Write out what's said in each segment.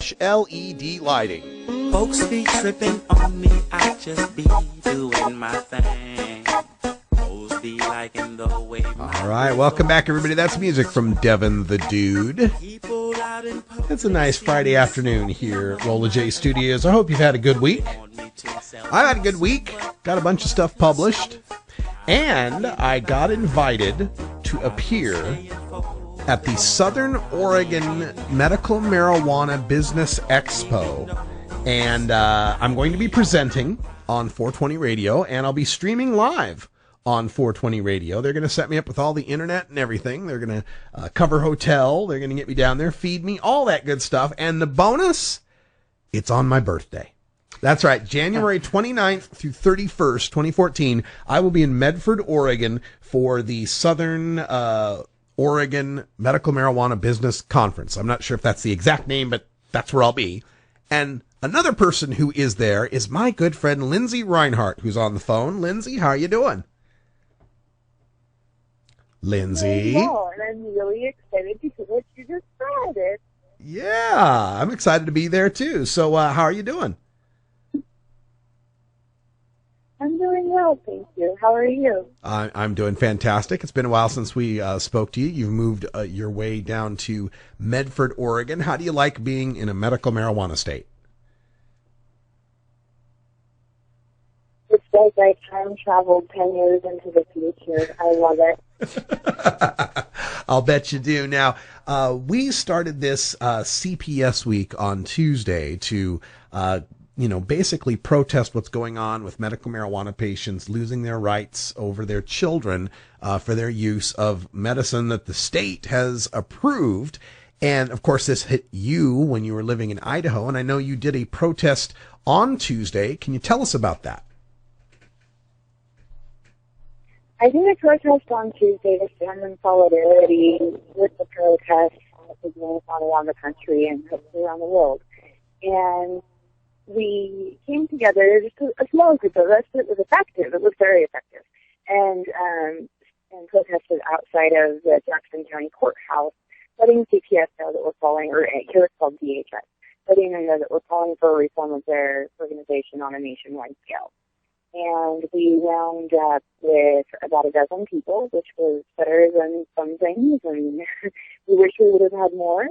plush LED lighting. Folks be tripping on me, I just be doing my thing. Folks be liking the way All right, welcome back, everybody. That's music from Devin the Dude. It's a nice Friday afternoon here at Rolla J Studios. I hope you've had a good week. I've had a good week. Got a bunch of stuff published. And I got invited to appear at the Southern Oregon Medical Marijuana Business Expo. And I'm going to be presenting on 420 Radio, and I'll be streaming live on 420 Radio. They're going to set me up with all the internet and everything. They're going to cover hotel. They're going to get me down there, feed me, all that good stuff. And the bonus, it's on my birthday. That's right. January 29th through 31st, 2014, I will be in Medford, Oregon for the Southern Oregon Medical Marijuana Business Conference. I'm not sure if that's the exact name, but that's where I'll be. And another person who is there is my good friend Lindsey Rinehart, who's on the phone. Lindsey, how are you doing? Lindsey? Well, and I'm really excited because what you just said. Yeah, I'm excited to be there too. So how are you doing? I'm doing well, thank you. How are you? I'm doing fantastic. It's been a while since we spoke to you. You've moved your way down to Medford, Oregon. How do you like being in a medical marijuana state? It's like I time traveled 10 years into the future. I love it. I'll bet you do. Now, we started this CPS week on Tuesday to basically protest what's going on with medical marijuana patients losing their rights over their children for their use of medicine that the state has approved. And, of course, this hit you when you were living in Idaho, and I know you did a protest on Tuesday. Can you tell us about that? I did a protest on Tuesday to stand in solidarity with the protests taking place all around the country and hopefully around the world. And we came together, just a small group of us, but it was effective. It was very effective. And protested outside of the Jackson County Courthouse, letting CPS know that we're calling, or here it's called DHS, letting them know that we're calling for a reform of their organization on a nationwide scale. And we wound up with about a dozen people, which was better than some things, and we wish we would have had more.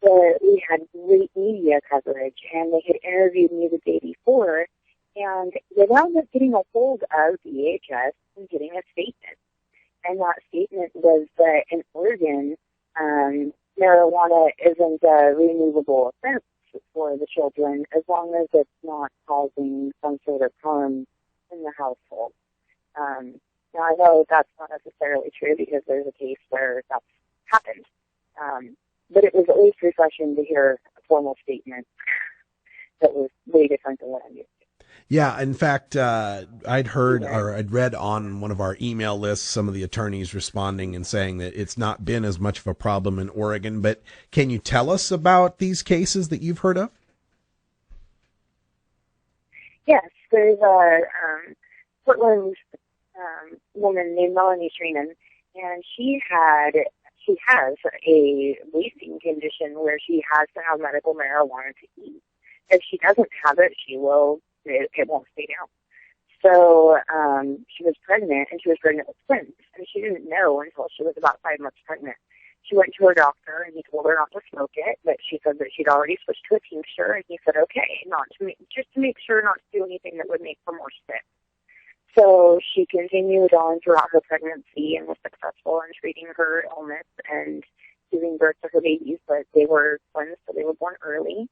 But we had great media coverage, and they had interviewed me the day before, and they wound up getting a hold of DHS and getting a statement. And that statement was that in Oregon, marijuana isn't a removable offense for the children as long as it's not causing some sort of harm in the household. Now, I know that's not necessarily true because there's a case where that's happened. But it was at least refreshing to hear a formal statement that was way different than what I'm used to. Yeah, in fact, I'd heard or I'd read on one of our email lists some of the attorneys responding and saying that it's not been as much of a problem in Oregon. But can you tell us about these cases that you've heard of? Yes, there's a Portland woman named Melanie Shreenan, and she has a wasting condition where she has to have medical marijuana to eat. If she doesn't have it, it won't stay down. So she was pregnant, and she was pregnant with twins, and she didn't know until she was about 5 months pregnant. She went to her doctor, and he told her not to smoke it, but she said that she'd already switched to a tincture, and he said, okay, just to make sure not to do anything that would make her more sick. So she continued on throughout her pregnancy and was successful in treating her illness and giving birth to her babies, but they were twins, so they were born early,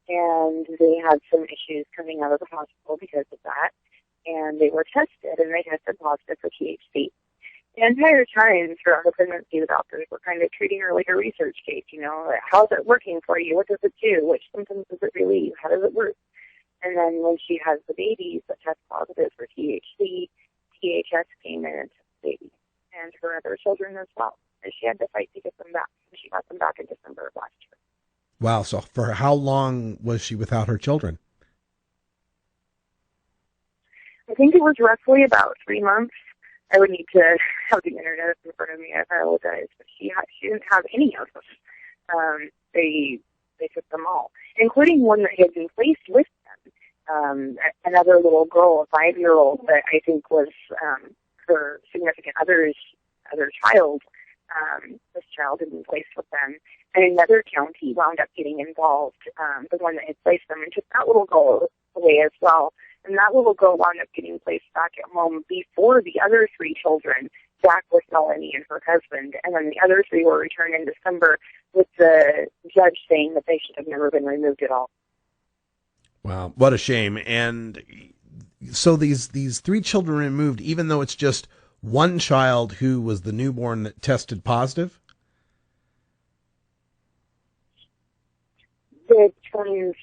and they had some issues coming out of the hospital because of that, and they were tested, and they tested positive for THC. The entire time throughout her pregnancy, the doctors were kind of treating her like a research case, how's it working for you? What does it do? Which symptoms does it relieve? How does it work? And then when she has the babies that test positive for THC, DHS came in and took the baby and her other children as well. And she had to fight to get them back. And she got them back in December of last year. Wow. So for how long was she without her children? I think it was roughly about 3 months. I would need to have the internet in front of me. I apologize. But she didn't have any of them. They They took them all, including one that had been placed with them. Another little girl, a 5-year-old, that I think was her significant other child. This child had been placed with them. And another county wound up getting involved, the one that had placed them, and took that little girl away as well. And that little girl wound up getting placed back at home before the other 3 children, back with Melanie and her husband. And then the other 3 were returned in December, with the judge saying that they should have never been removed at all. Wow, what a shame. And so these 3 children removed, even though it's just one child who was the newborn that tested positive? The twins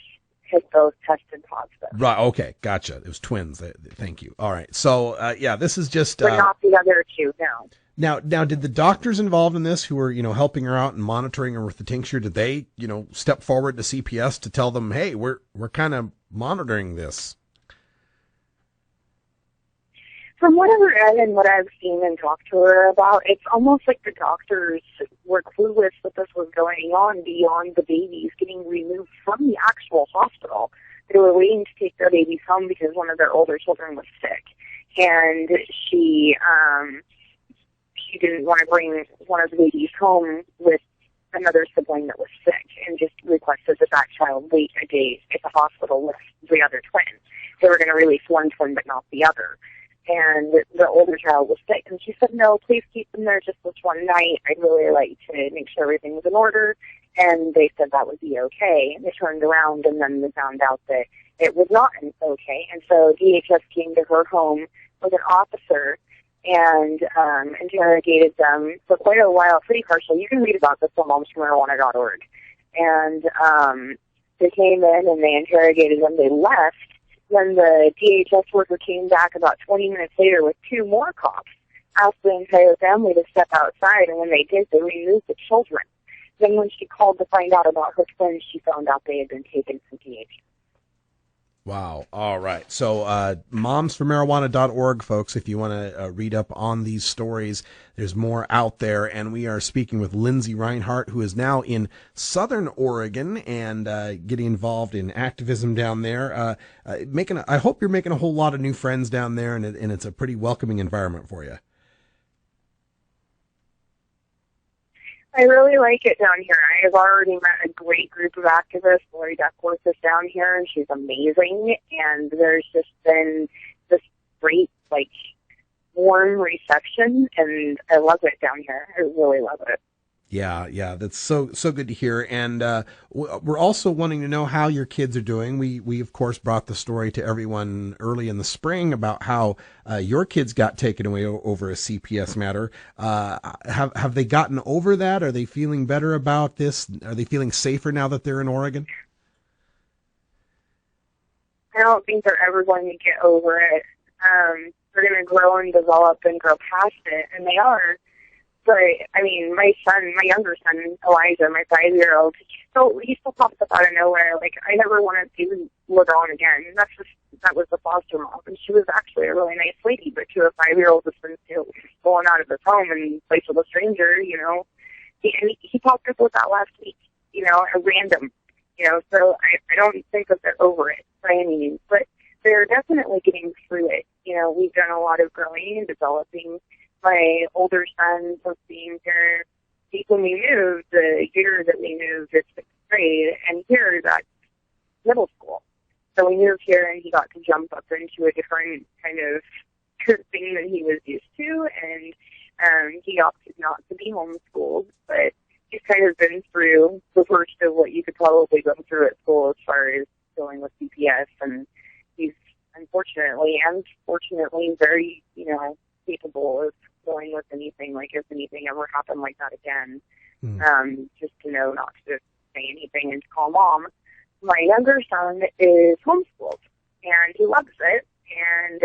had both tested positive. Right, okay, gotcha. It was twins. Thank you. All right. So, this is just... But not the other 2, no. Now, did the doctors involved in this who were, helping her out and monitoring her with the tincture, did they, step forward to CPS to tell them, hey, we're kind of monitoring this? From what I've read and what I've seen and talked to her about, it's almost like the doctors were clueless that this was going on beyond the babies getting removed from the actual hospital. They were waiting to take their babies home because one of their older children was sick. And she didn't want to bring one of the babies home with another sibling that was sick, and just requested that child wait a day at the hospital with the other twin. They were going to release one twin but not the other. And the older child was sick, and she said, no, please keep them there just this one night. I'd really like to make sure everything was in order. And they said that would be okay. And they turned around, and then they found out that it was not okay. And so DHS came to her home with an officer and interrogated them for quite a while, pretty harshly. You can read about this on momsformarijuana.org. And they came in, and they interrogated them. They left. Then the DHS worker came back about 20 minutes later with 2 more cops, asked the entire family to step outside, and when they did, they removed the children. Then when she called to find out about her twins, she found out they had been taken from DHS. Wow. All right. So momsformarijuana.org, folks, if you want to read up on these stories, there's more out there. And we are speaking with Lindsey Rinehart, who is now in Southern Oregon and getting involved in activism down there. I hope you're making a whole lot of new friends down there, and it's a pretty welcoming environment for you. I really like it down here. I have already met a great group of activists. Lori Duckworth is down here, and she's amazing. And there's just been this great, warm reception, and I love it down here. I really love it. Yeah, that's so good to hear. And we're also wanting to know how your kids are doing. We of course brought the story to everyone early in the spring about how your kids got taken away over a CPS matter. Have they gotten over that? Are they feeling better about this? Are they feeling safer now that they're in Oregon? I don't think they're ever going to get over it. They're going to grow and develop and grow past it, and they are. But, I mean, my younger son, Elijah, my 5-year-old, he still pops up out of nowhere. I never wanted to look on again. That was the foster mom, and she was actually a really nice lady, but to a 5-year-old that's been going out of his home and placed with a stranger, he popped up with that last week, a random, so I don't think that they're over it by any means, but they're definitely getting through it. We've done a lot of growing and developing. My older son was being here when we moved, the year that we moved, it's 6th grade, and here that's middle school. So we moved here, and he got to jump up into a different kind of thing that he was used to, and he opted not to be homeschooled, but he's kind of been through the worst of what you could probably go through at school as far as dealing with CPS, and he's unfortunately and fortunately very, capable of dealing with anything, if anything ever happened like that again. Just to know not to say anything and to call mom. My younger son is homeschooled, and he loves it, and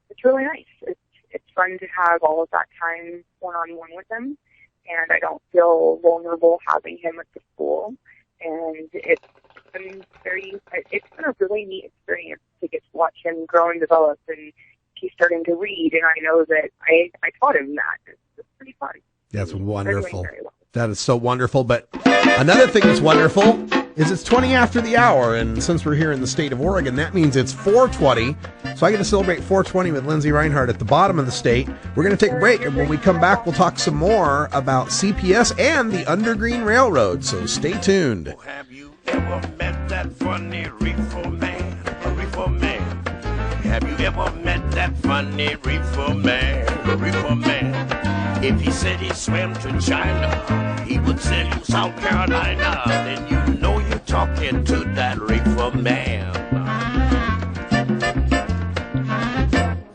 it's really nice. It's fun to have all of that time one-on-one with him, and I don't feel vulnerable having him at the school, and it's been a really neat experience to get to watch him grow and develop, and he's starting to read, and I know that I taught him that. It's pretty fun. That's wonderful. Very well. That is so wonderful. But another thing that's wonderful is it's 20 after the hour, and since we're here in the state of Oregon, that means it's 4:20. So I get to celebrate 4:20 with Lindsey Rinehart at the bottom of the state. We're going to take a break, and when we come back, we'll talk some more about CPS and the Undergreen Railroad. So stay tuned. Have you ever met that funny reefer man? A reefer man. Have you ever met that funny reefer man? A reefer man. If he said he swam to China, he would sell you South Carolina. Then you know you're talking to that reefer man.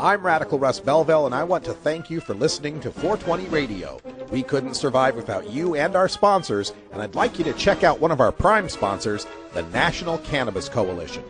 I'm Radical Russ Belville, and I want to thank you for listening to 420 Radio. We couldn't survive without you and our sponsors, and I'd like you to check out one of our prime sponsors, the National Cannabis Coalition.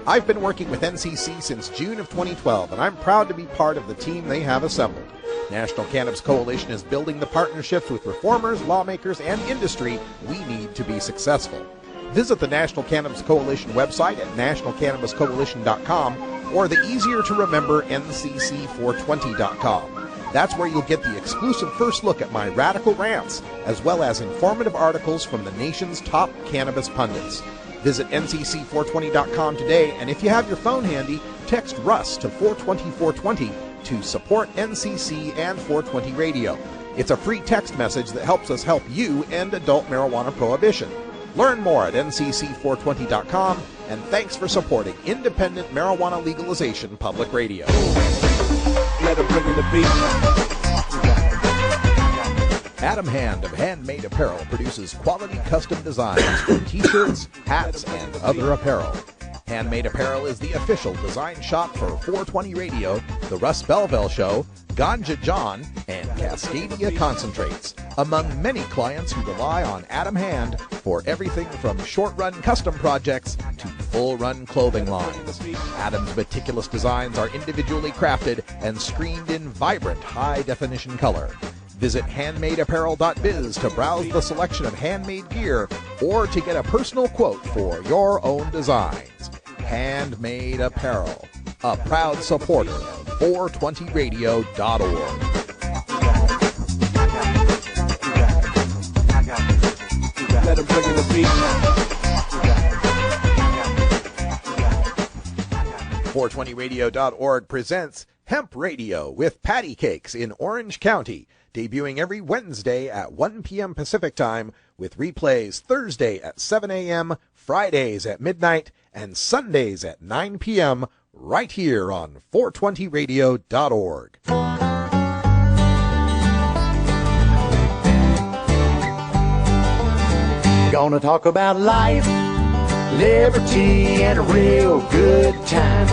I've been working with NCC since June of 2012, and I'm proud to be part of the team they have assembled. National Cannabis Coalition is building the partnerships with reformers, lawmakers, and industry we need to be successful. Visit the National Cannabis Coalition website at nationalcannabiscoalition.com or the easier-to-remember ncc420.com. That's where you'll get the exclusive first look at my radical rants, as well as informative articles from the nation's top cannabis pundits. Visit ncc420.com today, and if you have your phone handy, text Russ to 420-420 to support NCC and 420 Radio. It's a free text message that helps us help you end adult marijuana prohibition. Learn more at ncc420.com, and thanks for supporting independent marijuana legalization public radio. Let him bring in the beat. Adam Hand of Handmade Apparel produces quality custom designs for t-shirts, hats, and other apparel. Handmade Apparel is the official design shop for 420 Radio, The Russ Belville Show, Ganja John, and Cascadia Concentrates, among many clients who rely on Adam Hand for everything from short-run custom projects to full-run clothing lines. Adam's meticulous designs are individually crafted and screened in vibrant, high-definition color. Visit handmadeapparel.biz to browse the selection of handmade gear or to get a personal quote for your own designs. Handmade Apparel, a proud supporter of 420radio.org. Let him bring in the beat. 420radio.org presents Hemp Radio with Patty Cakes in Orange County, debuting every Wednesday at 1 p.m. Pacific Time, with replays Thursday at 7 a.m., Fridays at midnight, and Sundays at 9 p.m. right here on 420radio.org. Gonna talk about life, liberty, and a real good time.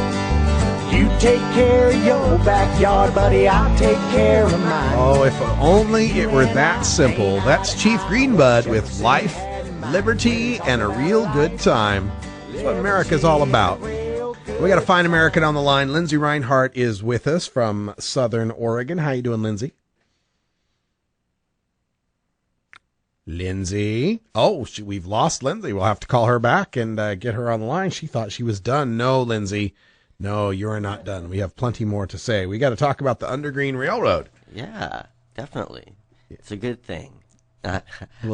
You take care of your backyard, buddy, I'll take care of mine. Oh, if only it were that simple. That's Chief Greenbud with life, liberty, and a real good time. That's what America's all about. We got a fine American on the line. Lindsey Rinehart is with us from Southern Oregon. How you doing, Lindsey? Lindsey. Oh, we've lost Lindsey. We'll have to call her back and get her on the line. She thought she was done. No, Lindsey. No, you're not done. We have plenty more to say. We got to talk about the Undergreen Railroad. Yeah, definitely. It's a good thing. I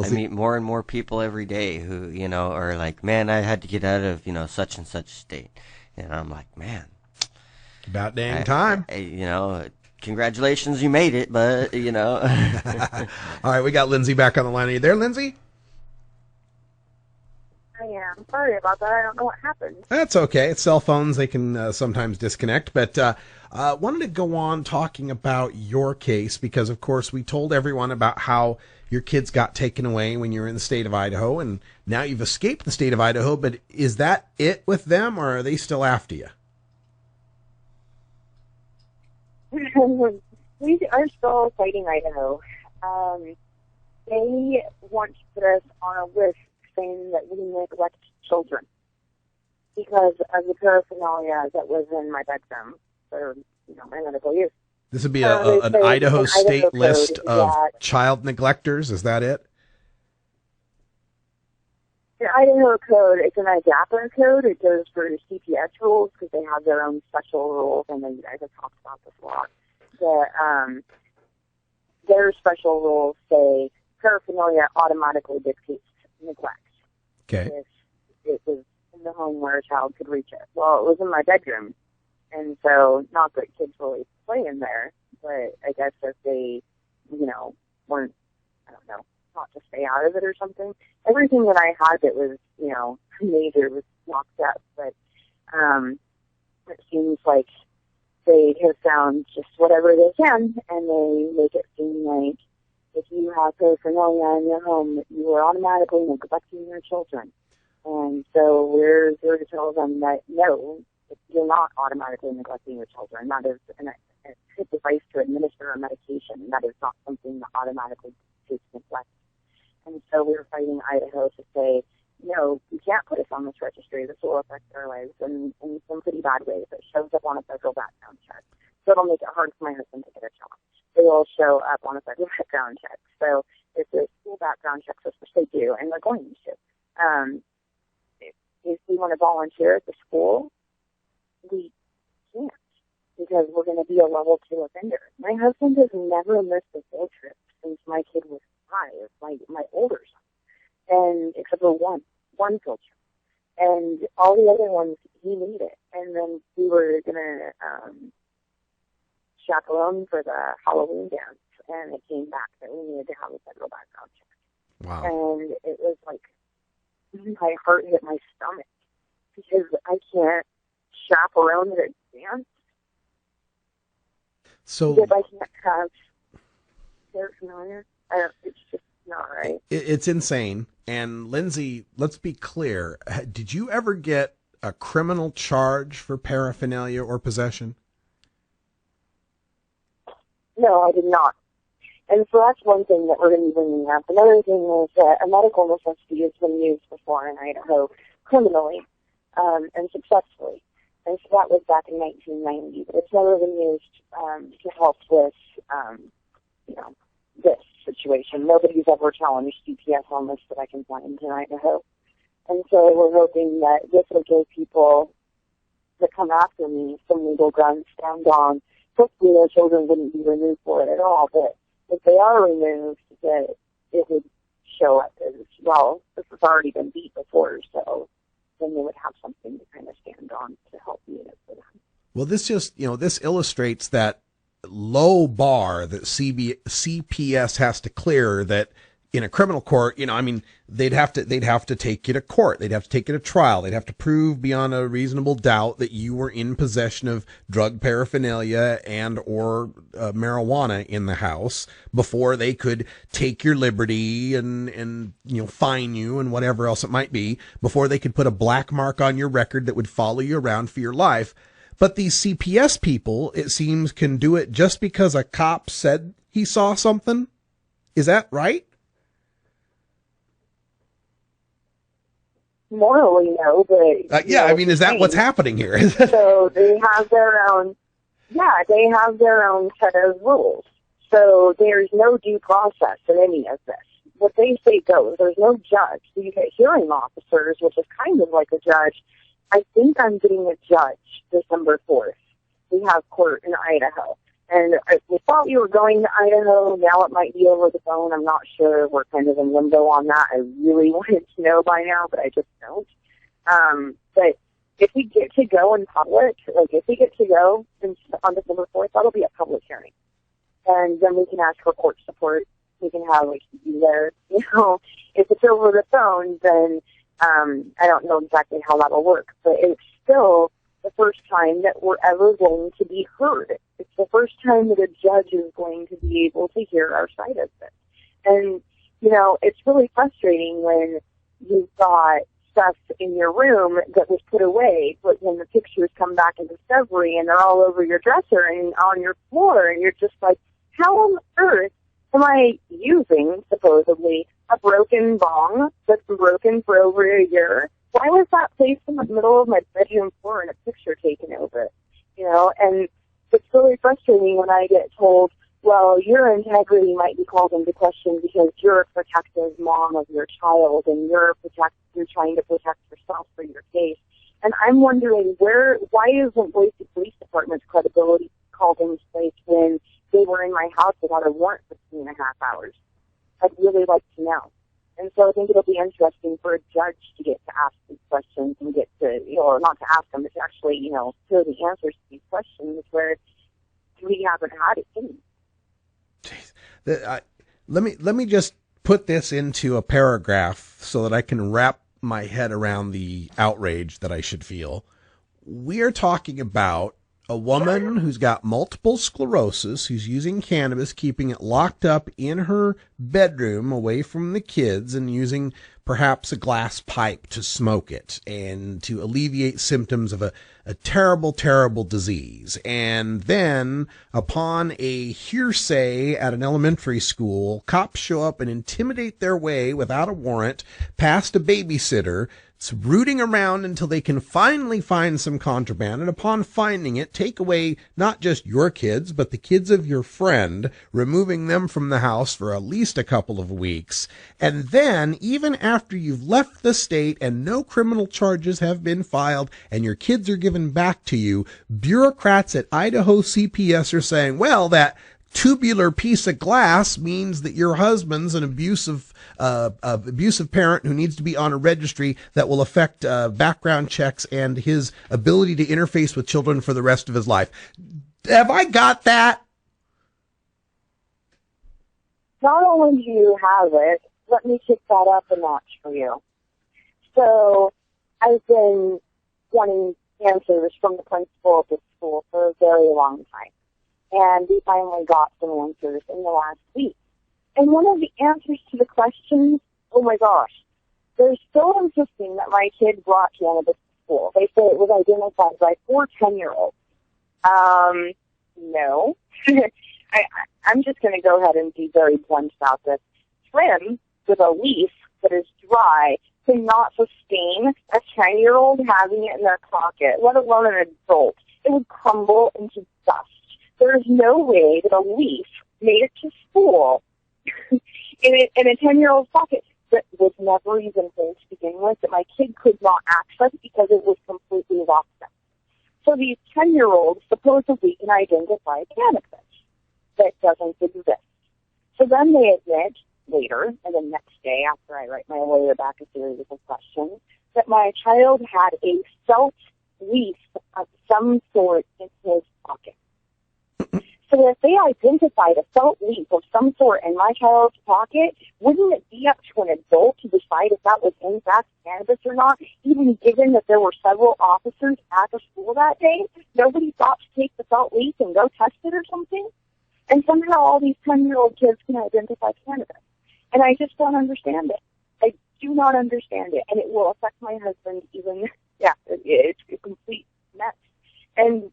see. meet more and more people every day who, are like, man, I had to get out of, such and such state. And I'm like, man. About dang time. Congratulations, you made it, but, All right, we got Lindsey back on the line. Are you there, Lindsey? I am. Sorry about that. I don't know what happened. That's okay. It's cell phones. They can sometimes disconnect. But wanted to go on talking about your case because, of course, we told everyone about how your kids got taken away when you were in the state of Idaho, and now you've escaped the state of Idaho. But is that it with them, or are they still after you? We are still fighting Idaho. They want to put us on a list saying that we neglect children because of the paraphernalia that was in my bedroom for my medical use. This would be an Idaho state list of child neglectors. Is that it? The Idaho code, it's an IDAPA code. It goes for the CPS rules because they have their own special rules. I know you guys have talked about this a lot. Their special rules say paraphernalia automatically dictates neglect. Okay. If it was in the home where a child could reach it. Well, it was in my bedroom. And so, not that kids really play in there, but I guess if they, weren't, I don't know, taught to stay out of it or something. Everything that I had that was, major was locked up. But it seems like they have found just whatever they can, and they make it seem like if you have paraphernalia in your home, you are automatically neglecting your children. And so we're here to tell them that, no, you're not automatically neglecting your children. That is a device to administer a medication. That is not something that automatically takes neglect. And so we're fighting Idaho to say, no, you can't put us on this registry. This will affect our lives in some pretty bad ways. It shows up on a federal background check. So it'll make it hard for my husband to get a job. They will show up on a federal background check. So if the school background checks us, which they do, and they're going to, if we want to volunteer at the school, we can't, because we're going to be a level 2 offender. My husband has never missed a field trip since my kid was 5, my older son, and except for one field trip. And all the other ones, he made it. And then we were going to chaperone for the Halloween dance, and it came back that we needed to have a federal background check. Wow. And it was like, my heart hit my stomach, because I can't chaperone at a dance. So because I can't have paraphernalia. It's just not right. It's insane. And Lindsey, let's be clear. Did you ever get a criminal charge for paraphernalia or possession? No, I did not. And so that's one thing that we're going to be bringing up. Another thing is that a medical necessity has been used before in Idaho criminally and successfully. And so that was back in 1990. But it's never been used to help with, this situation. Nobody's ever challenged CPS on this that I can find in Idaho. And so we're hoping that this will give people that come after me some legal grounds to stand on. Hopefully their children wouldn't be removed for it at all, but if they are removed, that it would show up as, well, this has already been beat before, so then they would have something to kind of stand on to help meet it for them. Well, this just, this illustrates that low bar that CPS has to clear, that in a criminal court, they'd have to take you to court. They'd have to take you to trial. They'd have to prove beyond a reasonable doubt that you were in possession of drug paraphernalia and or marijuana in the house before they could take your liberty and fine you and whatever else it might be, before they could put a black mark on your record that would follow you around for your life. But these CPS people, it seems, can do it just because a cop said he saw something. Is that right? Morally, no, but... is that what's happening here? So they have their own... Yeah, they have their own set of rules. So there's no due process in any of this. What they say goes. There's no judge. So you get hearing officers, which is kind of like a judge. I think I'm getting a judge December 4th. We have court in Idaho. And we thought we were going to Idaho. Now it might be over the phone. I'm not sure. We're kind of in limbo on that. I really wanted to know by now, but I just don't. But if we get to go in public, if we get to go on December 4th, that'll be a public hearing. And then we can ask for court support. We can have, be there. If it's over the phone, then I don't know exactly how that'll work. But it's still the first time that we're ever going to be heard. It's the first time that a judge is going to be able to hear our side of it. And, it's really frustrating when you've got stuff in your room that was put away, but when the pictures come back in discovery and they're all over your dresser and on your floor, and you're just like, how on earth am I using, supposedly, a broken bong that's been broken for over a year? Why was that placed in the middle of my bedroom floor and a picture taken over it? And it's really frustrating when I get told, well, your integrity might be called into question because you're a protective mom of your child and you're trying to protect yourself for your case. And I'm wondering why isn't Boise Police Department's credibility called into place when they were in my house without a warrant for 3.5 hours? I'd really like to know. And so I think it'll be interesting for a judge to get to ask these questions and get to, or not to ask them, but to actually, hear the answers to these questions where we haven't had it in. Jeez. Let me just put this into a paragraph so that I can wrap my head around the outrage that I should feel. We are talking about a woman who's got multiple sclerosis, who's using cannabis, keeping it locked up in her bedroom away from the kids, and using perhaps a glass pipe to smoke it and to alleviate symptoms of a terrible, terrible disease. And then, upon a hearsay at an elementary school, cops show up and intimidate their way without a warrant past a babysitter. It's rooting around until they can finally find some contraband, and upon finding it, take away not just your kids, but the kids of your friend, removing them from the house for at least a couple of weeks. And then, even after you've left the state and no criminal charges have been filed and your kids are given back to you, bureaucrats at Idaho CPS are saying, well, that tubular piece of glass means that your husband's an abusive parent who needs to be on a registry that will affect background checks and his ability to interface with children for the rest of his life. Have I got that? Not only do you have it, let me kick that up a notch for you. So I've been wanting answers from the principal of this school for a very long time. And we finally got some answers in the last week. And one of the answers to the questions, oh my gosh, they're still insisting that my kid brought cannabis to school. They say it was identified by 4 10-year-olds. No. I'm just going to go ahead and be very blunt about this. Trim with a leaf that is dry cannot sustain a 10-year-old having it in their pocket, let alone an adult. It would crumble into dust. There is no way that a leaf made it to school in a 10-year-old's pocket that was never even there to begin with, that my kid could not access because it was completely locked up. So these 10-year-olds supposedly can identify cannabis that doesn't exist. So then they admit later, and the next day after I write my lawyer back a series of questions, that my child had a felt leaf of some sort in his pocket. So if they identified a felt leaf of some sort in my child's pocket, wouldn't it be up to an adult to decide if that was in fact cannabis or not, even given that there were several officers at the school that day? Nobody thought to take the felt leaf and go test it or something? And somehow all these 10-year-old kids can identify cannabis. And I just don't understand it. I do not understand it. And it will affect my husband even, it's a complete mess. And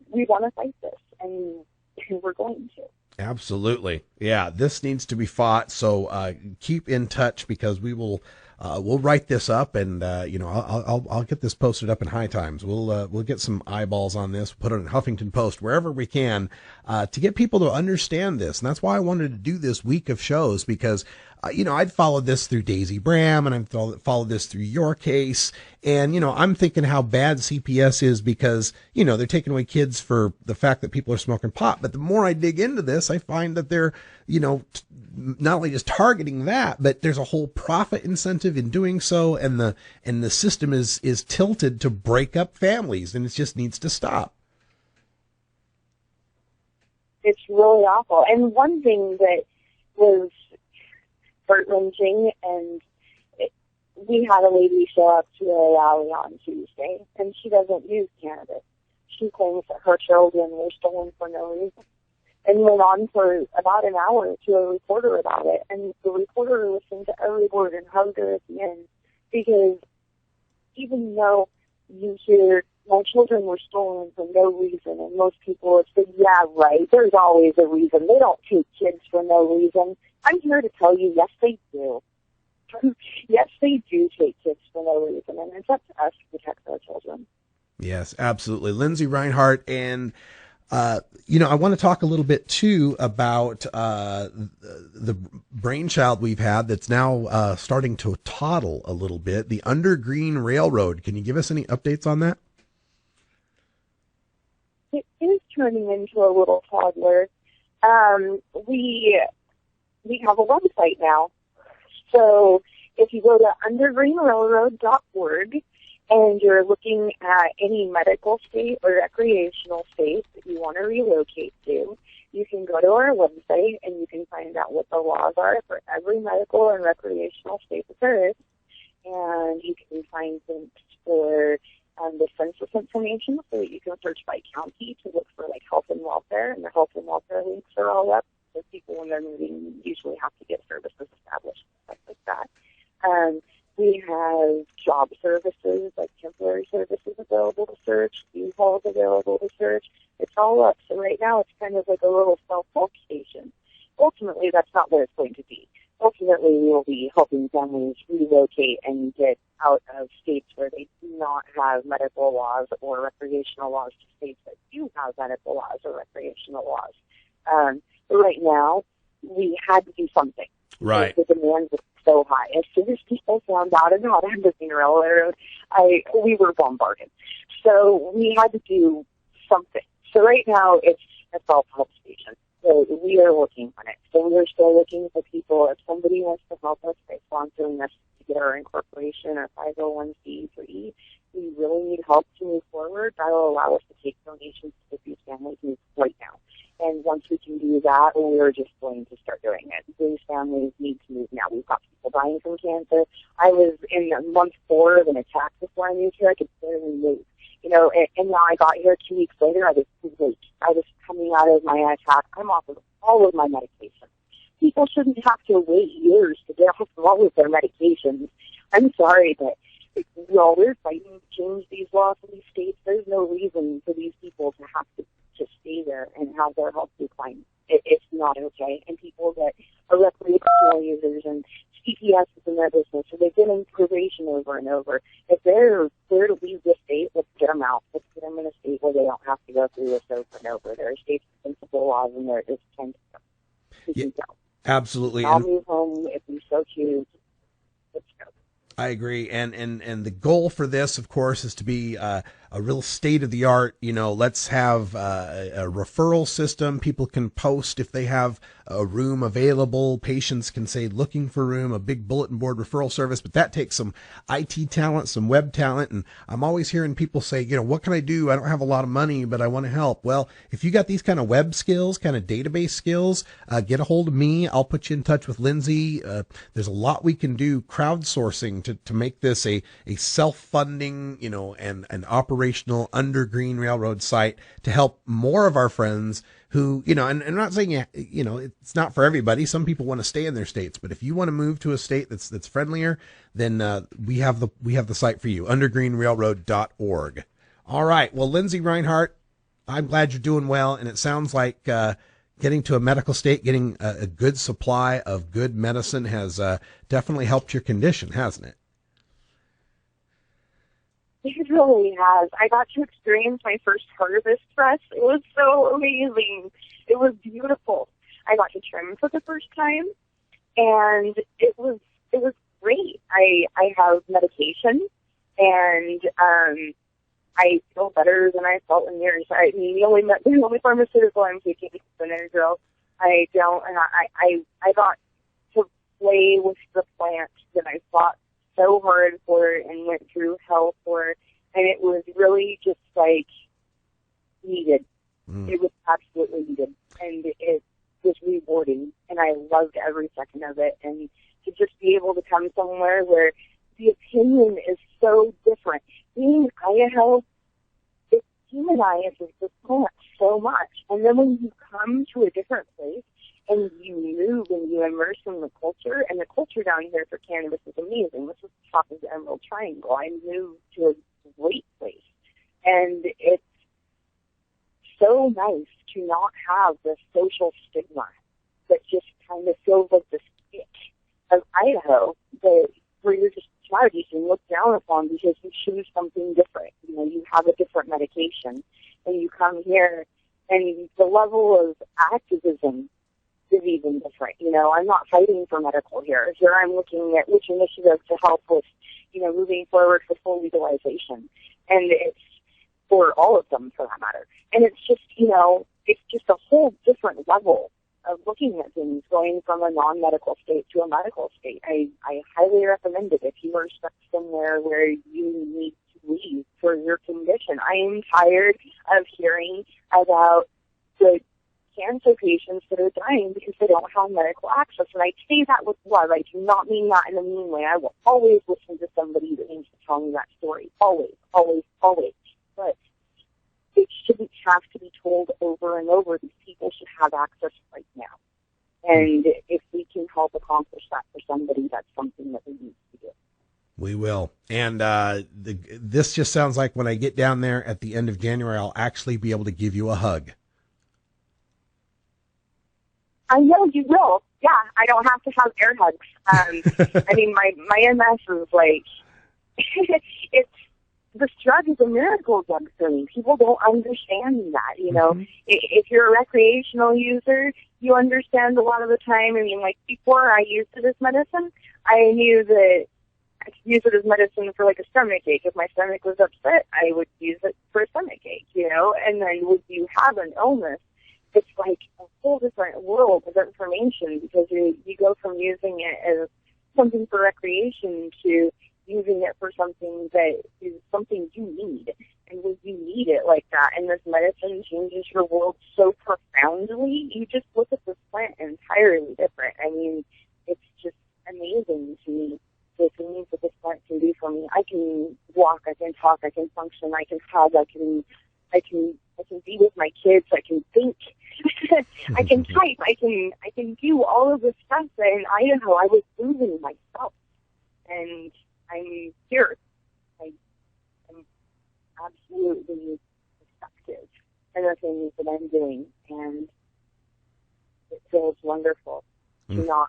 we want to fight this, and we're going to. Absolutely. Yeah, this needs to be fought. So keep in touch, because we'll write this up, and I'll get this posted up in High Times. We'll get some eyeballs on this, put it in Huffington Post, wherever we can, to get people to understand this. And that's why I wanted to do this week of shows, because I'd followed this through Daisy Bram, and I've followed this through your case. And, I'm thinking how bad CPS is because, they're taking away kids for the fact that people are smoking pot. But the more I dig into this, I find that they're, not only just targeting that, but there's a whole profit incentive in doing so. And the system is tilted to break up families, and it just needs to stop. It's really awful. And one thing that was heart-wrenching, and we had a lady show up to a rally on Tuesday, and she doesn't use cannabis. She claims that her children were stolen for no reason, and went on for about an hour to a reporter about it. And the reporter listened to every word and hugged her at the end, because even though you hear my children were stolen for no reason, and most people have said, yeah, right, there's always a reason. They don't take kids for no reason. I'm here to tell you, yes, they do. Yes, they do take kids for no reason, and it's up to us to protect our children. Yes, absolutely. Lindsey Rinehart, and I want to talk a little bit too about the brainchild we've had that's now starting to toddle a little bit, the Undergreen Railroad. Can you give us any updates on that? It is turning into a little toddler. We have a website now. So if you go to undergreenrailroad.org and you're looking at any medical state or recreational state that you want to relocate to, you can go to our website and you can find out what the laws are for every medical and recreational state that there is. And you can find links for the census information so that you can search by county to look for like health and welfare, and the health and welfare links are all up. So people, when they're moving, usually have to get services established, stuff like that. We have job services, like temporary services available to search, U-Hauls available to search. It's all up. So right now it's kind of like a little self-help station. Ultimately, that's not what it's going to be. Ultimately, we will be helping families relocate and get out of states where they do not have medical laws or recreational laws to states that do have medical laws or recreational laws. But right now, we had to do something. Right. The demand was so high. As soon as people found out about Undergreen Railroad, we were bombarded. So we had to do something. So right now, it's a self-help station. So we are working on it. So we're still looking for people. If somebody wants to help us by sponsoring us to get our incorporation or 501c3, we really need help to move forward. That will allow us to take donations to these families move right now. And once we can do that, we're just going to start doing it. These families need to move now. We've got people dying from cancer. I was in month 4 of an attack before I moved here. I could barely move. You know, and now I got here 2 weeks later. I was weak. I was coming out of my attack. I'm off of all of my medications. People shouldn't have to wait years to get off of all of their medications. I'm sorry, but we're fighting to change these laws in these states. There's no reason for these people to have to stay there and have their health decline. It's not okay. And people that are recreational users and CPS is in their business, so they've been in probation over and over. If they're there to leave the state, let's get them out. Let's get them in a state where they don't have to go through this over and over. There are states with principal laws, and there is 10 to go. Yeah, absolutely. I'll move home if we so choose. Let's go. I agree. And the goal for this, of course, is to be a real state-of-the-art, let's have a referral system. People can post if they have a room available. Patients can say, looking for room, a big bulletin board referral service. But that takes some IT talent, some web talent. And I'm always hearing people say, what can I do? I don't have a lot of money, but I want to help. Well, if you got these kind of web skills, kind of database skills, get a hold of me. I'll put you in touch with Lindsey. There's a lot we can do crowdsourcing to make this a self-funding, and an operational Undergreen Railroad site to help more of our friends who, and I'm not saying, it's not for everybody. Some people want to stay in their states, but if you want to move to a state that's friendlier, then we have the site for you, undergreenrailroad.org. All right. Well, Lindsey Rinehart, I'm glad you're doing well, and it sounds like getting to a medical state, getting a good supply of good medicine has definitely helped your condition, hasn't it? It really has. I got to experience my first harvest press. It was so amazing. It was beautiful. I got to trim for the first time, and it was great. I have medication, and I feel better than I felt in years. I mean, the only pharmaceutical I'm taking is Benadryl. I got to play with the plant that I fought so hard for and went through hell for, and it was really just like needed. It was absolutely needed, and it was rewarding, and I loved every second of it. And to just be able to come somewhere where the opinion is so different. Being Idaho, it humanizes the plant so much, and then when you come to a different place and you move and you immerse in the culture, and the culture down here for cannabis is amazing. This is the top of the Emerald Triangle. I moved to a great place, and it's so nice to not have the social stigma that just kind of feels like the stick of Idaho, where you're just judged and looked down upon because you choose something different. You have a different medication, and you come here, and the level of activism is even different. I'm not fighting for medical here. Here I'm looking at which initiatives to help with, moving forward for full legalization. And it's for all of them, for that matter. And it's just, it's just a whole different level looking at things, going from a non-medical state to a medical state. I highly recommend it if you are stuck somewhere where you need to leave for your condition. I am tired of hearing about the cancer patients that are dying because they don't have medical access. And I say that with love. I do not mean that in a mean way. I will always listen to somebody that needs to tell me that story. Always, always, always. But it shouldn't have to be told over and over. These people should have access right now. And if we can help accomplish that for somebody, that's something that we need to do. We will. And this just sounds like when I get down there at the end of January, I'll actually be able to give you a hug. I know you will. Yeah, I don't have to have air hugs. I mean, my MS is like, this drug is a miracle drug for me. People don't understand that, you know. Mm-hmm. If you're a recreational user, you understand a lot of the time. I mean, like, before I used it as medicine, I knew that I could use it as medicine for, like, a stomach ache. If my stomach was upset, I would use it for a stomach ache, you know. And then when you have an illness, it's like a whole different world of information because you go from using it as something for recreation to using it for something that is something you need. And when you need it like that, and this medicine changes your world so profoundly, you just look at this plant entirely different. I mean, it's just amazing to me the things that this plant can do for me. I can walk, I can talk, I can function, I can hug, I can be with my kids, I can think, I can type, I can do all of this stuff that in Idaho I was losing myself. And I'm here. I'm absolutely effective in the things that I'm doing, and it feels wonderful to not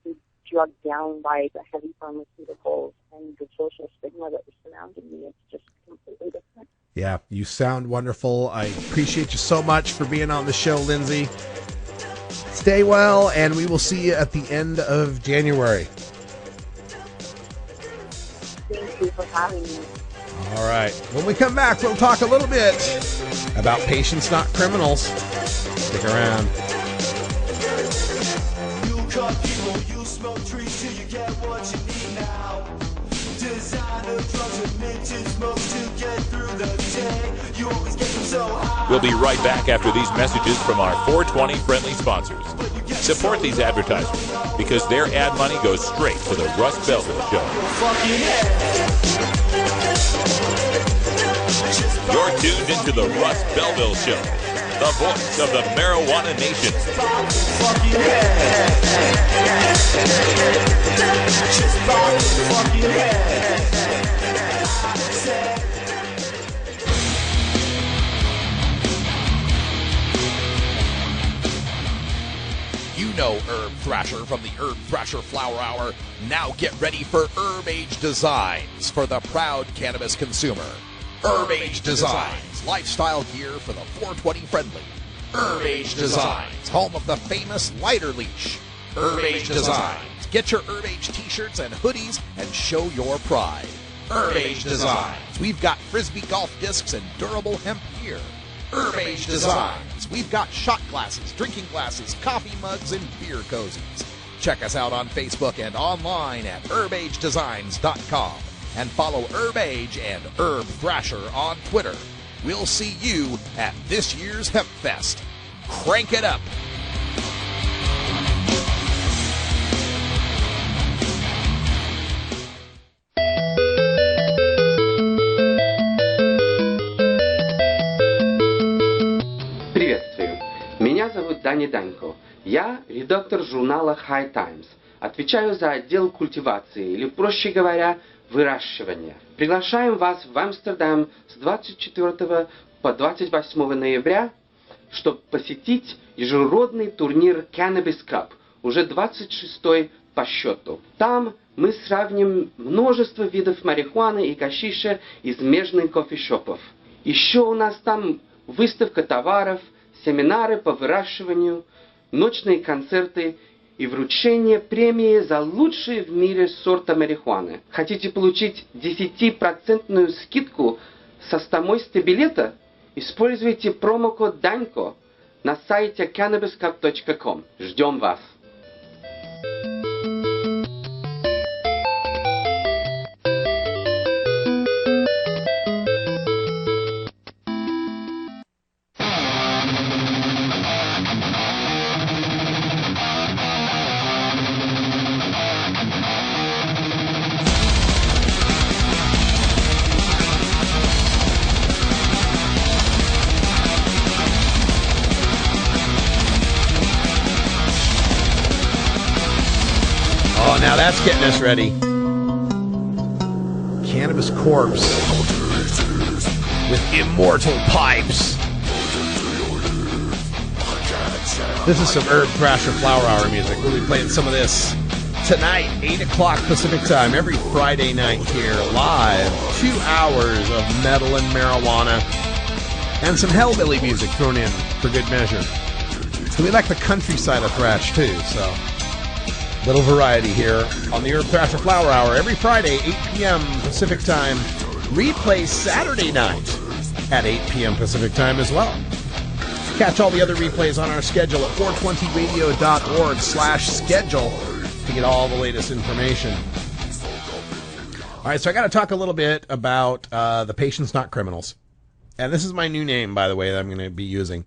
be drugged down by the heavy pharmaceuticals and the social stigma that is surrounding me. It's just completely different. Yeah, you sound wonderful. I appreciate you so much for being on the show, Lindsey. Stay well, and we will see you at the end of January. Thank you for having me. All right. When we come back, we'll talk a little bit about patients, not criminals. Stick around. You cut people, you smoke trees till you get what you need now. Designer drugs and minted smokes to get through the day. You always get them so high. We'll be right back after these messages from our 420 friendly sponsors. Support these advertisers because their ad money goes straight to the Russ Belville Show. You're tuned into the Russ Belville Show, the voice of the marijuana nation. You know Herb Thrasher from the Herb Thrasher Flower Hour. Now get ready for Herb Age Designs for the proud cannabis consumer. Herb Age Designs, lifestyle gear for the 420 friendly. Herb Age Designs, home of the famous lighter leash. Herb Age Designs, get your Herb Age t-shirts and hoodies and show your pride. Herb Age Designs, we've got frisbee golf discs and durable hemp gear. Herb Age Designs, we've got shot glasses, drinking glasses, coffee mugs, and beer cozies. Check us out on Facebook and online at herbagedesigns.com. And follow Herb Age and Herb Thrasher on Twitter. We'll see you at this year's Hemp Fest. Crank it up! Приветствую. Меня зовут Дани Данько. Я редактор журнала High Times. Отвечаю за отдел культивации, или, проще говоря, выращивания. Приглашаем вас в Амстердам с 24 по 28 ноября, чтобы посетить ежегодный турнир Cannabis Cup, уже 26-й по счету. Там мы сравним множество видов марихуаны и гашиша из местных кофешопов. Еще у нас там выставка товаров, семинары по выращиванию, ночные концерты и вручение премии за лучшие в мире сорта марихуаны. Хотите получить 10% скидку со 100 билета? Используйте промокод DANько. на сайте cannabiscup.com. Ждем вас! Now that's getting us ready. Cannabis Corpse with Immortal Pipes. This is some Herb Thrasher Flower Hour music. We'll be playing some of this tonight, 8 o'clock Pacific time, every Friday night here, live. 2 hours of metal and marijuana and some hellbilly music thrown in for good measure. So we like the countryside of thrash too, so little variety here on the Herb Thrasher Flower Hour every Friday, 8 p.m. Pacific time. Replay Saturday night at 8 p.m. Pacific time as well. Catch all the other replays on our schedule at 420radio.org/schedule to get all the latest information. All right, so I got to talk a little bit about the Patients Not Criminals. And this is my new name, by the way, that I'm going to be using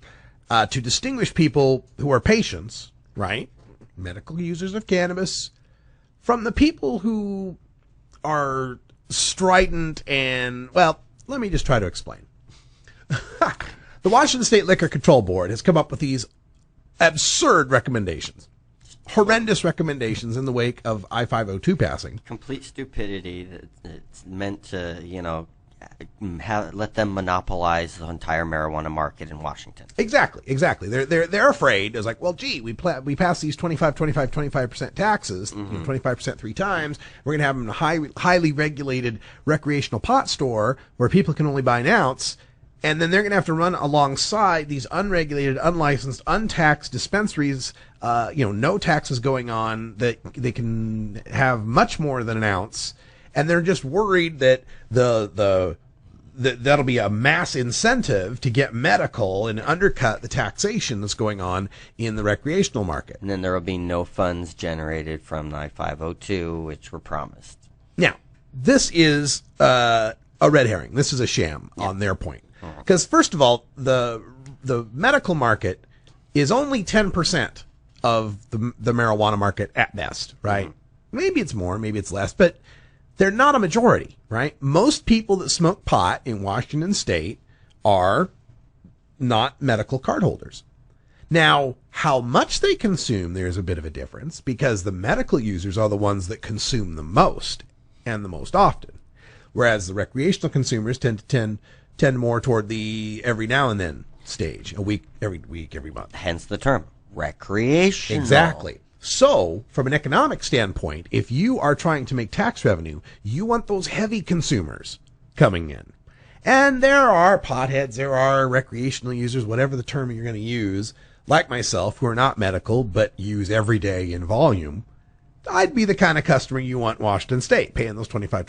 to distinguish people who are patients, right? Medical users of cannabis, from the people who are strident and, well, let me just try to explain. The Washington State Liquor Control Board has come up with these absurd recommendations, horrendous recommendations in the wake of I-502 passing. Complete stupidity. It's meant to, let them monopolize the entire marijuana market in Washington. Exactly. They're afraid. It's like, well, gee, we pass these 25% taxes, 25% 3 times. We're going to have them in a highly regulated recreational pot store where people can only buy an ounce. And then they're going to have to run alongside these unregulated, unlicensed, untaxed dispensaries, no taxes going on, that they can have much more than an ounce. And they're just worried that that'll be a mass incentive to get medical and undercut the taxation that's going on in the recreational market. And then there will be no funds generated from I-502, which were promised. Now, this is a red herring. This is a sham on their point. Because, first of all, the medical market is only 10% of the marijuana market at best, right? Mm-hmm. Maybe it's more, maybe it's less, but they're not a majority, right? Most people that smoke pot in Washington State are not medical card holders. Now, how much they consume, there's a bit of a difference, because the medical users are the ones that consume the most and the most often, whereas the recreational consumers tend more toward the every now and then stage, every month. Hence the term recreational. Exactly. So, from an economic standpoint, if you are trying to make tax revenue, you want those heavy consumers coming in. And there are potheads, there are recreational users, whatever the term you're going to use, like myself, who are not medical, but use every day in volume. I'd be the kind of customer you want in Washington State, paying those 25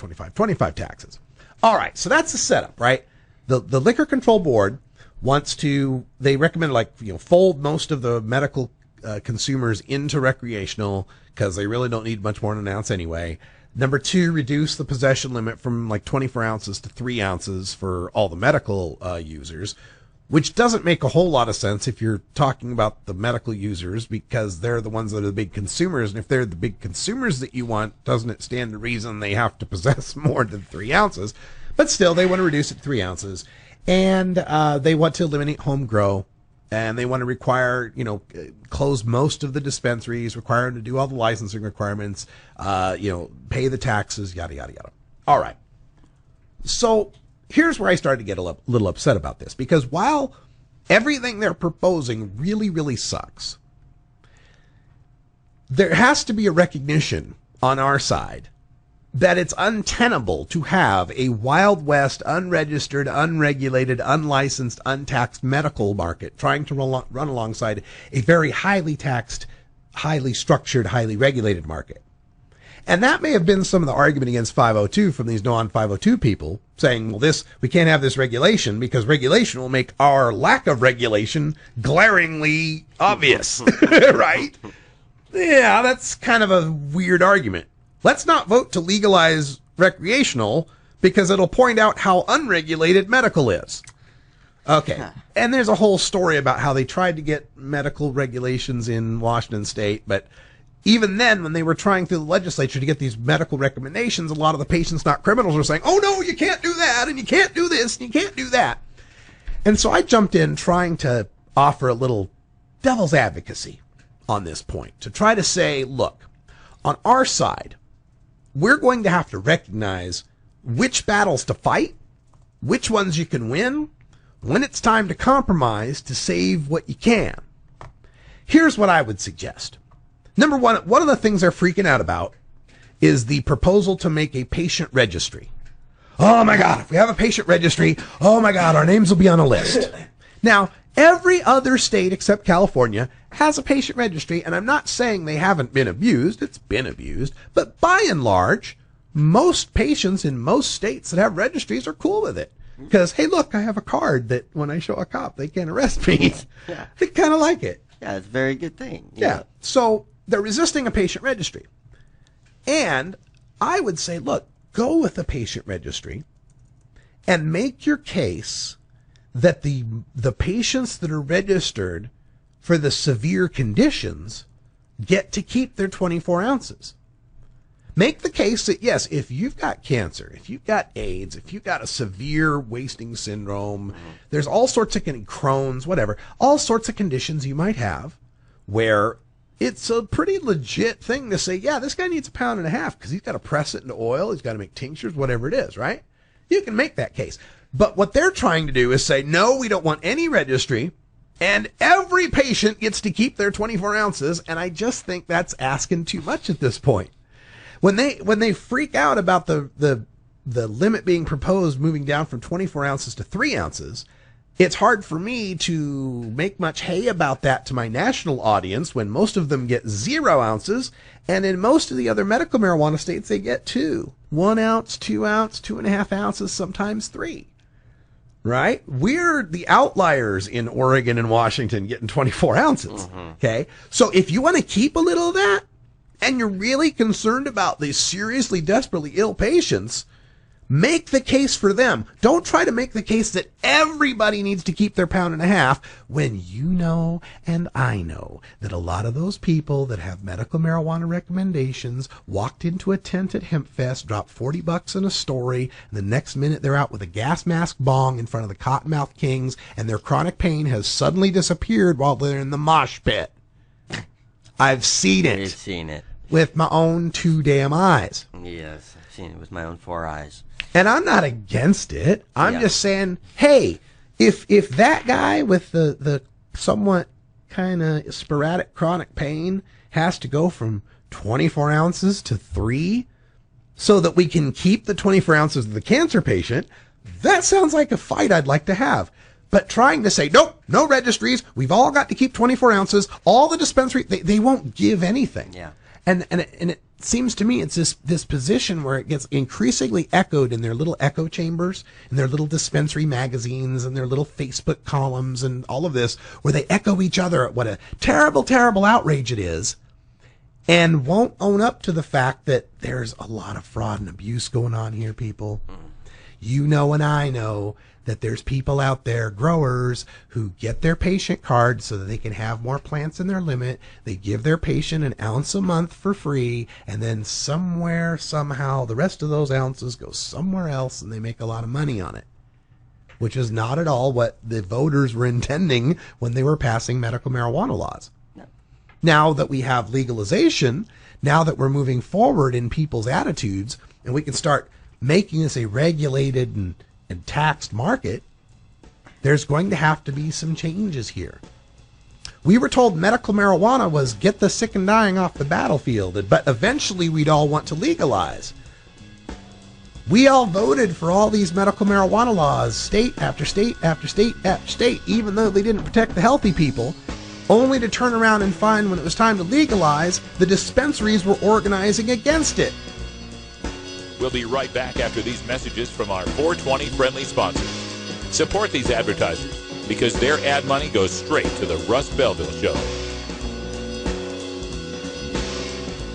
taxes. All right, so that's the setup, right? The Liquor Control Board they recommend, fold most of the medical consumers into recreational, because they really don't need much more than an ounce anyway. Number 2, reduce the possession limit from 24 ounces to 3 ounces for all the medical users, which doesn't make a whole lot of sense if you're talking about the medical users, because they're the ones that are the big consumers. And if they're the big consumers that you want, doesn't it stand to reason they have to possess more than 3 ounces? But still, they want to reduce it to 3 ounces. And they want to eliminate home grow. And they want to require, close most of the dispensaries, require them to do all the licensing requirements, pay the taxes, yada, yada, yada. All right. So here's where I started to get a little upset about this, because while everything they're proposing really, really sucks, there has to be a recognition on our side that it's untenable to have a Wild West, unregistered, unregulated, unlicensed, untaxed medical market trying to run alongside a very highly taxed, highly structured, highly regulated market. And that may have been some of the argument against 502 from these non-502 people, saying, well, we can't have this regulation because regulation will make our lack of regulation glaringly obvious, right? Yeah, that's kind of a weird argument. Let's not vote to legalize recreational because it'll point out how unregulated medical is. Okay, and there's a whole story about how they tried to get medical regulations in Washington State, but even then, when they were trying through the legislature to get these medical recommendations, a lot of the patients, not criminals, were saying, oh no, you can't do that, and you can't do this, and you can't do that. And so I jumped in trying to offer a little devil's advocacy on this point, to try to say, look, on our side, we're going to have to recognize which battles to fight, which ones you can win, when it's time to compromise to save what you can. Here's what I would suggest. Number one of the things they're freaking out about is the proposal to make a patient registry. Oh my God, if we have a patient registry, oh my God, our names will be on a list. Now, every other state except California has a patient registry, and I'm not saying they haven't been abused. It's been abused. But by and large, most patients in most states that have registries are cool with it. Because, hey, look, I have a card that when I show a cop, they can't arrest me. Yeah. They kind of like it. Yeah, it's a very good thing. Yeah. So they're resisting a patient registry. And I would say, look, go with a patient registry and make your case that the patients that are registered for the severe conditions get to keep their 24 ounces. Make the case that, yes, if you've got cancer, if you've got AIDS, if you've got a severe wasting syndrome, there's all sorts of Crohn's, whatever, all sorts of conditions you might have where it's a pretty legit thing to say, yeah, this guy needs 1.5 pounds because he's got to press it into oil, he's got to make tinctures, whatever it is, right? You can make that case. But what they're trying to do is say, no, we don't want any registry, and every patient gets to keep their 24 ounces, and I just think that's asking too much at this point. When they freak out about the limit being proposed moving down from 24 ounces to 3 ounces, it's hard for me to make much hay about that to my national audience when most of them get 0 ounces, and in most of the other medical marijuana states they get 2. 1 ounce, 2 ounce, 2.5 ounces, sometimes 3. Right? We're the outliers in Oregon and Washington getting 24 ounces. Okay? So if you want to keep a little of that, and you're really concerned about these seriously, desperately ill patients, make the case for them. Don't try to make the case that everybody needs to keep their 1.5 pounds when you know and I know that a lot of those people that have medical marijuana recommendations walked into a tent at HempFest, dropped $40 in a story, and the next minute they're out with a gas mask bong in front of the Cottonmouth Kings, and their chronic pain has suddenly disappeared while they're in the mosh pit. I've seen it. I've seen it. With my own 2 damn eyes. Yes, I've seen it with my own 4 eyes. And I'm not against it. I'm just saying, hey, if that guy with the somewhat kind of sporadic chronic pain has to go from 24 ounces to 3 so that we can keep the 24 ounces of the cancer patient, that sounds like a fight I'd like to have. But trying to say, nope, no registries, we've all got to keep 24 ounces, all the dispensary, they won't give anything. Yeah. And it seems to me it's this position where it gets increasingly echoed in their little echo chambers, in their little dispensary magazines, and their little Facebook columns, and all of this, where they echo each other at what a terrible, terrible outrage it is, and won't own up to the fact that there's a lot of fraud and abuse going on here, people. You know and I know that there's people out there, growers, who get their patient card so that they can have more plants in their limit. They give their patient 1 ounce a month for free, and then somewhere, somehow, the rest of those ounces go somewhere else, and they make a lot of money on it, which is not at all what the voters were intending when they were passing medical marijuana laws. No. Now that we have legalization, now that we're moving forward in people's attitudes, and we can start making this a regulated and taxed market, there's going to have to be some changes here. We were told medical marijuana was get the sick and dying off the battlefield, but eventually we'd all want to legalize. We all voted for all these medical marijuana laws, state after state after state after state, even though they didn't protect the healthy people. only to turn around and find when it was time to legalize, the dispensaries were organizing against it. We'll be right back after these messages from our 420 friendly sponsors. Support these advertisers because their ad money goes straight to the Russ Belville Show.